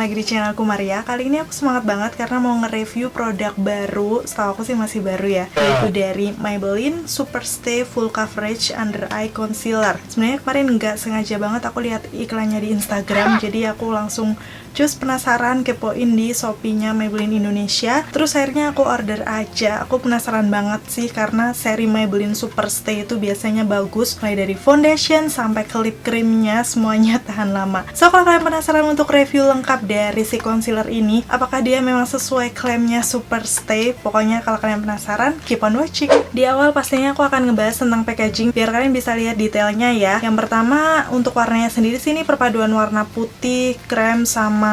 lagi di channel aku Maria. Kali ini aku semangat banget karena mau nge-review produk baru. Setahu aku sih masih baru ya, yaitu dari Maybelline Super Stay Full Coverage Under Eye Concealer. Sebenarnya kemarin nggak sengaja banget aku lihat iklannya di Instagram, jadi aku langsung penasaran kepoin di Shopee-nya Maybelline Indonesia. Terus akhirnya aku order aja. Aku penasaran banget sih karena seri Maybelline Super Stay itu biasanya bagus, mulai dari foundation sampai ke lip creamnya semuanya tahan lama. So kalau kalian penasaran untuk review lengkap dari si concealer ini, apakah dia memang sesuai klaimnya Super Stay? Pokoknya kalau kalian penasaran, keep on watching. Di awal pastinya aku akan ngebahas tentang packaging biar kalian bisa lihat detailnya ya. Yang pertama untuk warnanya sendiri sih ini perpaduan warna putih, krem sama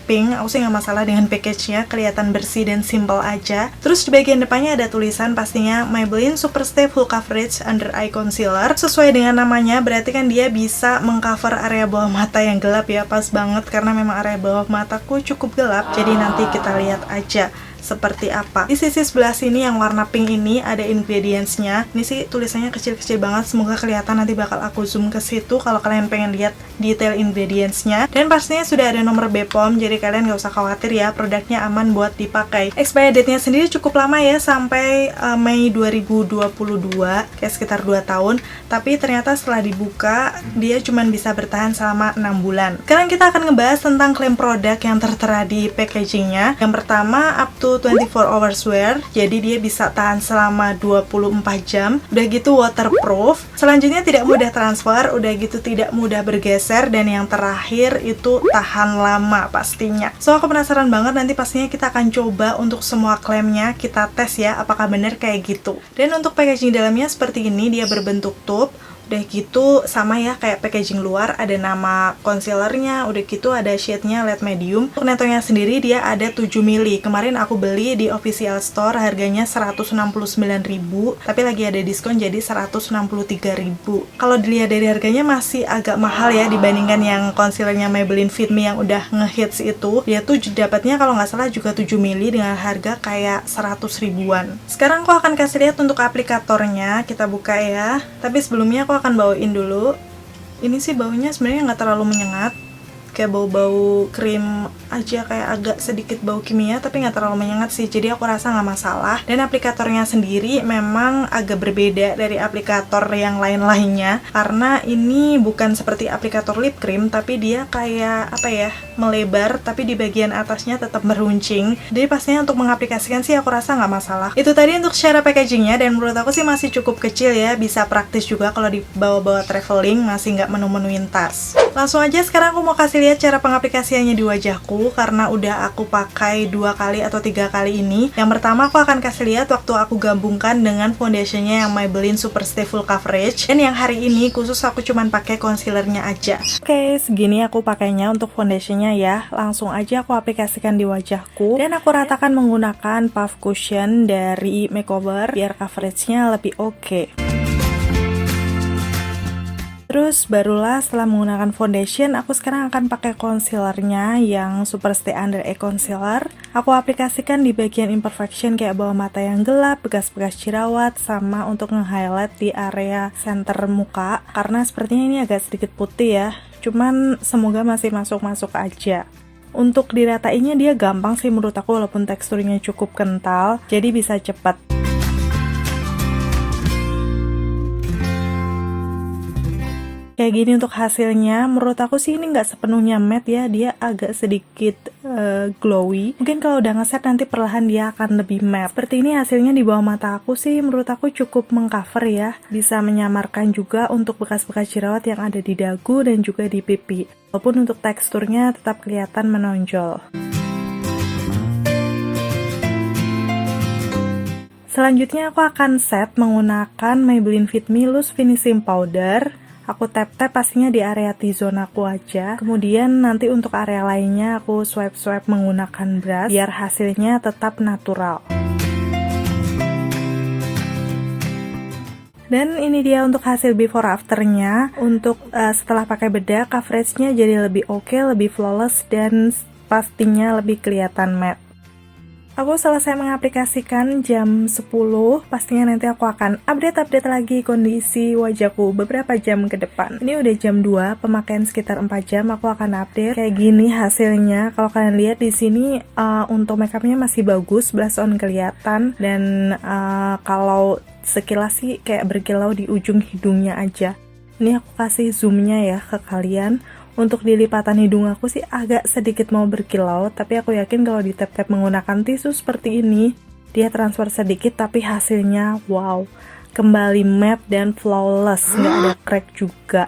pink. Aku sih nggak masalah dengan package-nya, kelihatan bersih dan simple aja. Terus di bagian depannya ada tulisan pastinya Maybelline Super Stay Full Coverage Under Eye Concealer. Sesuai dengan namanya, berarti kan dia bisa mengcover area bawah mata yang gelap ya. Pas banget karena memang area bawah mataku cukup gelap. Jadi nanti kita lihat aja seperti apa. Di sisi sebelah sini yang warna pink ini ada ingredients-nya. Ini sih tulisannya kecil-kecil banget, semoga kelihatan, nanti bakal aku zoom ke situ kalau kalian pengen lihat detail ingredients-nya. Dan pastinya sudah ada nomor BPOM, jadi kalian gak usah khawatir ya, produknya aman buat dipakai. Expiry date-nya sendiri cukup lama ya, sampai Mei 2022, kayak sekitar 2 tahun. Tapi ternyata setelah dibuka, dia cuma bisa bertahan selama 6 bulan. Sekarang kita akan ngebahas tentang klaim produk yang tertera di packaging-nya. Yang pertama, up to 24 hours wear, jadi dia bisa tahan selama 24 jam. Udah gitu waterproof. Selanjutnya tidak mudah transfer, udah gitu tidak mudah bergeser, dan yang terakhir itu tahan lama pastinya. So aku penasaran banget, nanti pastinya kita akan coba untuk semua klaimnya, kita tes ya apakah bener kayak gitu. Dan untuk packaging dalamnya seperti ini, dia berbentuk tube. Udah gitu sama ya kayak packaging luar, ada nama concealernya, udah gitu ada shade-nya light medium. Untuk netongnya sendiri dia ada 7 mili. Kemarin aku beli di official store harganya 169.000, tapi lagi ada diskon jadi 163.000. Kalau dilihat dari harganya masih agak mahal ya dibandingkan yang concealernya Maybelline Fit Me yang udah ngehits itu. Dia tuh dapatnya kalau nggak salah juga 7 mili dengan harga kayak 100 ribuan. Sekarang aku akan kasih lihat untuk aplikatornya, kita buka ya. Tapi sebelumnya aku akan bawain dulu. Ini sih baunya sebenarnya nggak terlalu menyengat, kayak bau-bau krim aja, kayak agak sedikit bau kimia tapi nggak terlalu menyengat sih, jadi aku rasa nggak masalah. Dan aplikatornya sendiri memang agak berbeda dari aplikator yang lain-lainnya karena ini bukan seperti aplikator lip cream, tapi dia kayak apa ya, melebar tapi di bagian atasnya tetap meruncing. Jadi pastinya untuk mengaplikasikan sih aku rasa nggak masalah. Itu tadi untuk cara packagingnya, dan menurut aku sih masih cukup kecil ya, bisa praktis juga kalau dibawa-bawa traveling, masih nggak menu-menuin tas. Langsung aja sekarang aku mau kasih lihat cara pengaplikasiannya di wajahku karena udah aku pakai 2 kali atau 3 kali ini. Yang pertama aku akan kasih lihat waktu aku gabungkan dengan foundationnya yang Maybelline Super Stay Full Coverage, dan yang hari ini khusus aku cuman pakai concealernya aja. Oke, segini aku pakainya untuk foundationnya ya. Langsung aja aku aplikasikan di wajahku dan aku ratakan menggunakan puff cushion dari Makeover biar coveragenya lebih oke. Terus barulah setelah menggunakan foundation, aku sekarang akan pakai concealernya yang Super Stay Under Eye Concealer. Aku aplikasikan di bagian imperfection kayak bawah mata yang gelap, bekas-bekas jerawat, sama untuk nge-highlight di area center muka. Karena sepertinya ini agak sedikit putih ya, cuman semoga masih masuk-masuk aja. Untuk diratainya dia gampang sih menurut aku, walaupun teksturnya cukup kental, jadi bisa cepat. Kayak gini untuk hasilnya. Menurut aku sih ini nggak sepenuhnya matte ya, dia agak sedikit glowy. Mungkin kalau udah ngeset nanti perlahan dia akan lebih matte. Seperti ini hasilnya di bawah mata aku sih, menurut aku cukup mengcover ya. Bisa menyamarkan juga untuk bekas-bekas jerawat yang ada di dagu dan juga di pipi. Walaupun untuk teksturnya tetap kelihatan menonjol. Selanjutnya aku akan set menggunakan Maybelline Fit Me Loose Finishing Powder. Aku tap-tap pastinya di area T-zone aku aja. Kemudian nanti untuk area lainnya aku swipe-swipe menggunakan brush biar hasilnya tetap natural. Dan ini dia untuk hasil before afternya. Untuk setelah pakai bedak, coveragenya jadi lebih oke, lebih flawless, dan pastinya lebih kelihatan matte. Aku selesai mengaplikasikan jam 10, pastinya nanti aku akan update lagi kondisi wajahku beberapa jam ke depan. Ini udah jam 2, pemakaian sekitar 4 jam, aku akan update. Kayak gini hasilnya, kalau kalian lihat di sini untuk makeupnya masih bagus, blush on kelihatan, dan kalau sekilas sih kayak berkilau di ujung hidungnya aja. Ini aku kasih zoomnya ya ke kalian. Untuk di lipatan hidung aku sih agak sedikit mau berkilau, tapi aku yakin kalau di tap-tap menggunakan tisu seperti ini, dia transfer sedikit tapi hasilnya wow, kembali matte dan flawless, nggak ada crack juga.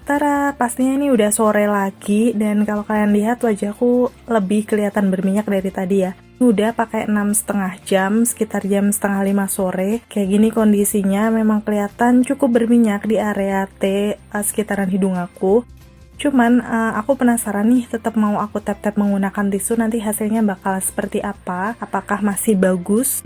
Tara, pastinya ini udah sore lagi, dan kalau kalian lihat wajahku lebih kelihatan berminyak dari tadi ya. Udah pakai 6,5 jam, sekitar jam setengah 5 sore. Kayak gini kondisinya, memang kelihatan cukup berminyak di area T sekitaran hidung aku. Cuman aku penasaran nih, tetap mau aku tap-tap menggunakan tisu, nanti hasilnya bakal seperti apa? Apakah masih bagus?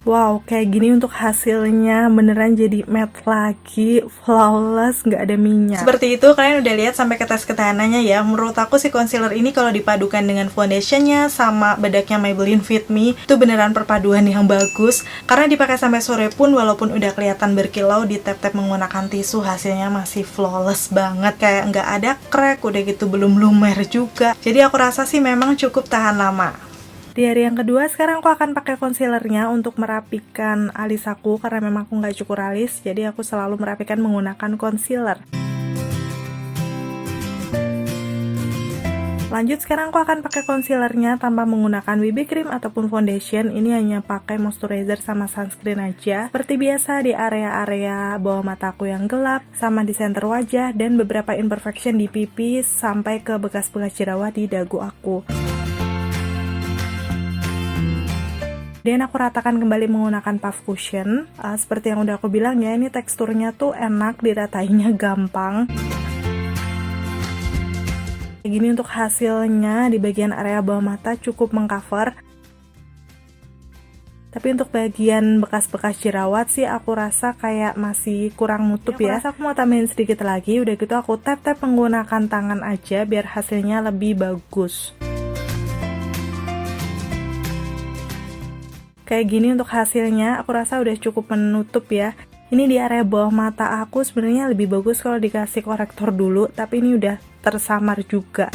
Wow, kayak gini untuk hasilnya beneran jadi matte lagi, flawless, nggak ada minyak. Seperti itu, kalian udah lihat sampai ke tes ketahanannya ya. Menurut aku si concealer ini kalau dipadukan dengan foundationnya sama bedaknya Maybelline Fit Me, itu beneran perpaduan yang bagus. Karena dipakai sampai sore pun, walaupun udah kelihatan berkilau, di tap-tap menggunakan tisu, hasilnya masih flawless banget. Kayak nggak ada crack, udah gitu belum lumer juga. Jadi aku rasa sih memang cukup tahan lama. Di hari yang kedua, sekarang aku akan pakai concealernya untuk merapikan alis aku, karena memang aku nggak cukur alis, jadi aku selalu merapikan menggunakan concealer. Lanjut, sekarang aku akan pakai concealernya tanpa menggunakan BB cream ataupun foundation. Ini hanya pakai moisturizer sama sunscreen aja. Seperti biasa di area-area bawah mataku yang gelap, sama di center wajah, dan beberapa imperfection di pipi sampai ke bekas-bekas jerawat di dagu aku. Dan aku ratakan kembali menggunakan puff cushion. Seperti yang udah aku bilang ya, ini teksturnya tuh enak, diratainya gampang. Kayak gini untuk hasilnya di bagian area bawah mata cukup mengcover. Tapi untuk bagian bekas-bekas jerawat sih aku rasa kayak masih kurang nutup ya. Aku rasa aku mau tambahin sedikit lagi, udah gitu aku tap-tap menggunakan tangan aja biar hasilnya lebih bagus. Kayak gini untuk hasilnya, aku rasa udah cukup menutup ya. Ini di area bawah mata aku sebenarnya lebih bagus kalau dikasih korektor dulu, tapi ini udah tersamar juga.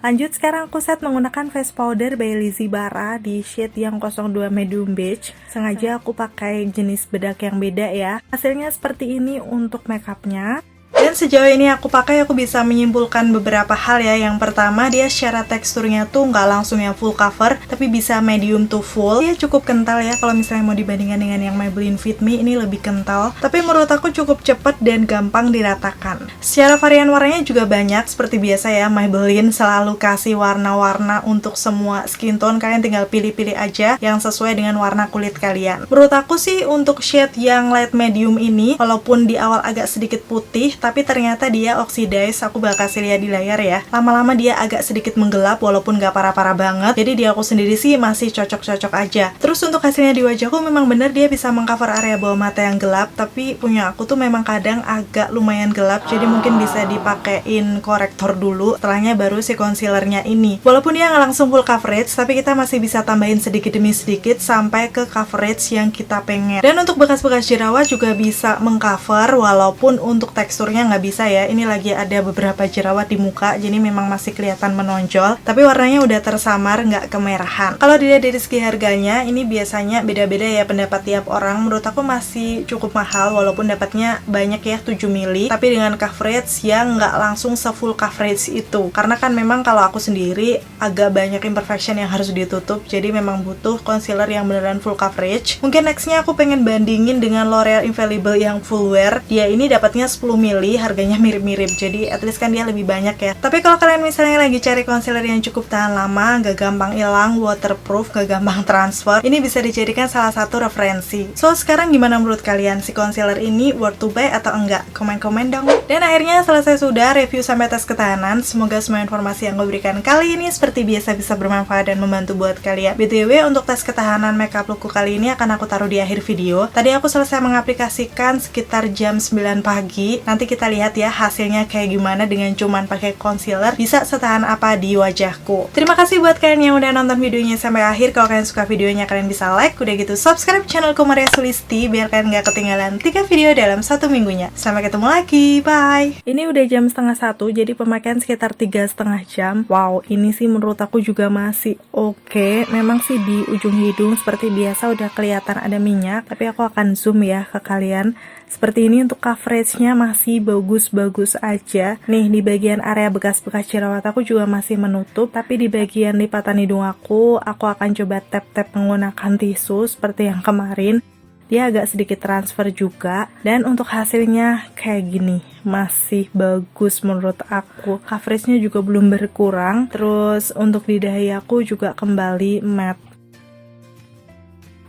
Lanjut, sekarang aku set menggunakan face powder by Lizzy Bara di shade yang 02 medium beige. Sengaja aku pakai jenis bedak yang beda ya. Hasilnya seperti ini untuk makeupnya. Dan sejauh ini aku pakai, aku bisa menyimpulkan beberapa hal ya. Yang pertama, dia secara teksturnya tuh nggak langsung yang full cover, tapi bisa medium to full. Dia cukup kental ya, kalau misalnya mau dibandingkan dengan yang Maybelline Fit Me, ini lebih kental. Tapi menurut aku cukup cepet dan gampang diratakan. Secara varian warnanya juga banyak, seperti biasa ya, Maybelline selalu kasih warna-warna untuk semua skin tone. Kalian tinggal pilih-pilih aja yang sesuai dengan warna kulit kalian. Menurut aku sih, untuk shade yang light medium ini, walaupun di awal agak sedikit putih, tapi ternyata dia oxidize. Aku bakal kasih lihat di layar ya. Lama-lama dia agak sedikit menggelap walaupun gak parah-parah banget. Jadi di aku sendiri sih masih cocok-cocok aja. Terus untuk hasilnya di wajahku memang bener dia bisa mengcover area bawah mata yang gelap. Tapi punya aku tuh memang kadang agak lumayan gelap. Jadi mungkin bisa dipakein korektor dulu. Setelahnya baru si concealernya ini. Walaupun dia nggak langsung full coverage, tapi kita masih bisa tambahin sedikit demi sedikit sampai ke coverage yang kita pengen. Dan untuk bekas-bekas jerawat juga bisa mengcover, walaupun untuk teksturnya nggak bisa ya. Ini lagi ada beberapa jerawat di muka, jadi memang masih kelihatan menonjol, tapi warnanya udah tersamar, nggak kemerahan. Kalau dilihat dari segi harganya, ini biasanya beda-beda ya pendapat tiap orang. Menurut aku masih cukup mahal, walaupun dapatnya banyak ya, 7 mili, tapi dengan coverage yang nggak langsung se-full coverage itu. Karena kan memang kalau aku sendiri agak banyak imperfection yang harus ditutup, jadi memang butuh concealer yang beneran full coverage. Mungkin nextnya aku pengen bandingin dengan L'Oreal Infallible yang full wear. Dia ini dapatnya 10 mili, harganya mirip-mirip, jadi at least kan dia lebih banyak ya. Tapi kalau kalian misalnya lagi cari concealer yang cukup tahan lama, gak gampang hilang, waterproof, gak gampang transfer, ini bisa dijadikan salah satu referensi. So sekarang gimana menurut kalian, si concealer ini worth to buy atau enggak? Komen-komen dong. Dan akhirnya selesai sudah review sampai tes ketahanan. Semoga semua informasi yang gue berikan kali ini seperti biasa bisa bermanfaat dan membantu buat kalian. BTW untuk tes ketahanan makeup lookku kali ini akan aku taruh di akhir video. Tadi aku selesai mengaplikasikan sekitar jam 9 pagi. Nanti kita lihat ya hasilnya kayak gimana dengan cuman pakai concealer, bisa setahan apa di wajahku. Terima kasih buat kalian yang udah nonton videonya sampai akhir. Kalau kalian suka videonya, kalian bisa like, udah gitu subscribe channelku Maria Sulisti biar kalian gak ketinggalan 3 video dalam 1 minggunya. Sampai ketemu lagi, bye. Ini udah jam 12:30, jadi pemakaian sekitar 3,5 jam. Wow, ini sih menurut aku juga masih oke. Memang sih di ujung hidung seperti biasa udah kelihatan ada minyak, tapi aku akan zoom ya ke kalian. Seperti ini untuk coveragenya masih bagus-bagus aja. Nih di bagian area bekas-bekas jerawat aku juga masih menutup, tapi di bagian lipatan hidung aku akan coba tap-tap menggunakan tisu seperti yang kemarin. Dia agak sedikit transfer juga, dan untuk hasilnya kayak gini, masih bagus menurut aku. Coveragenya juga belum berkurang. Terus untuk di dahi aku juga kembali matte.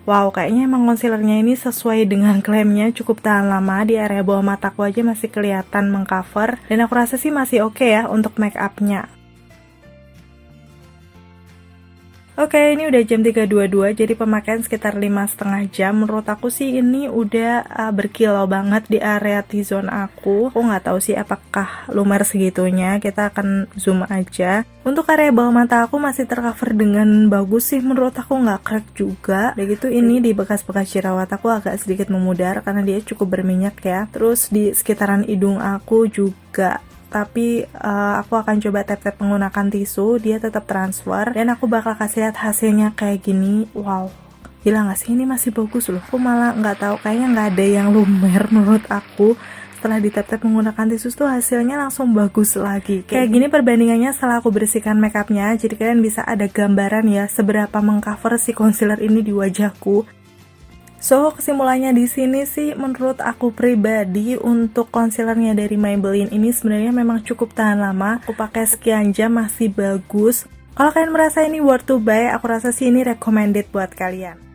Wow, kayaknya emang concealernya ini sesuai dengan klaimnya, cukup tahan lama. Di area bawah mataku aja masih kelihatan mengcover, dan aku rasa sih masih oke ya untuk make upnya. Oke, ini udah jam 3.22, jadi pemakaian sekitar 5,5 jam. Menurut aku sih ini udah berkilau banget di area T-zone aku. Aku nggak tahu sih apakah lumer segitunya, kita akan zoom aja. Untuk area bawah mata aku masih tercover dengan bagus sih, menurut aku nggak crack juga. Begitu ini di bekas-bekas jerawat aku agak sedikit memudar karena dia cukup berminyak ya. Terus di sekitaran hidung aku juga, tapi aku akan coba tap-tap menggunakan tisu, dia tetap transfer, dan aku bakal kasih lihat hasilnya kayak gini. Wow, gila gak sih, ini masih bagus loh. Aku malah nggak tahu, kayaknya nggak ada yang lumer menurut aku. Setelah di tap-tap menggunakan tisu tuh hasilnya langsung bagus lagi. Kayak gini perbandingannya setelah aku bersihkan makeupnya, jadi kalian bisa ada gambaran ya seberapa mengcover si concealer ini di wajahku. So, kesimpulannya di sini sih menurut aku pribadi untuk concealernya dari Maybelline ini sebenarnya memang cukup tahan lama. Aku pakai sekian jam masih bagus. Kalau kalian merasa ini worth to buy, aku rasa sih ini recommended buat kalian.